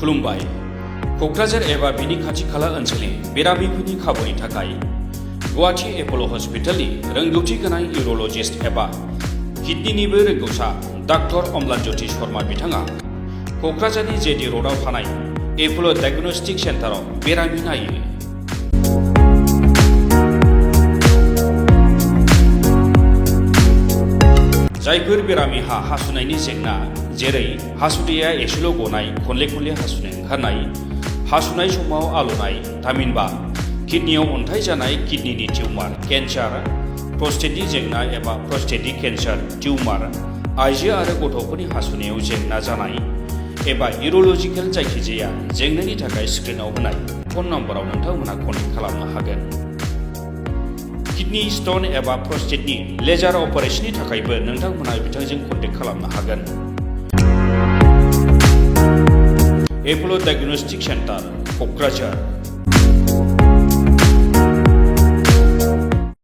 खुलुमबाय क'क्राझार एबा बिनि खाथि खाला ओनसोलनि बेरामिफोरनि खाबुनि थाखाय गुवाहाटी एप'ल' हस्पिटालनि रोंगौथि गोनां इउर'लजिस्ट एबा किडनिनिबो रोंगौसा डाक्टर अम्लानज्योति शर्मा बिथाङा क'क्राझारनि जेडि र'डआव थानाय एप'ल' डायग्नोस्टिक सेन्टाराव बेरामि नायो। जायफोर बेरामिहा हासुनायनि जेंना जेरै हासुदैया एसेल' गनाय खनले खनले हासुनाय ओंखारनाय हासुनाय समाव आलौनाय थामहिनबा किडनियाव अन्थाइ जानाय किडनिनि टिउमार केन्सार प्रस्टेटनि जेंना एबा प्रस्टेटिक केन्सार टिउमार आइजो आरो गथ'फोरनि हासुनायाव जेंना जानाय एबा इउर'लजिकेल जायखिजाया जेंनानि थाखाय स्क्रिनाव होनाय फन नम्बराव नोंथांमोनहा कन्टेक्ट खालामनो हागोन। किडनी स्टन एबा प्रस्टेटनि लेजार अपारेशननि थाखायबो नोंथांमोनहा बिथांजों कन्टेक्ट खालामनो हागोन। एप'ल' डायग्नोस्टिक सेन्टार क'क्राझार।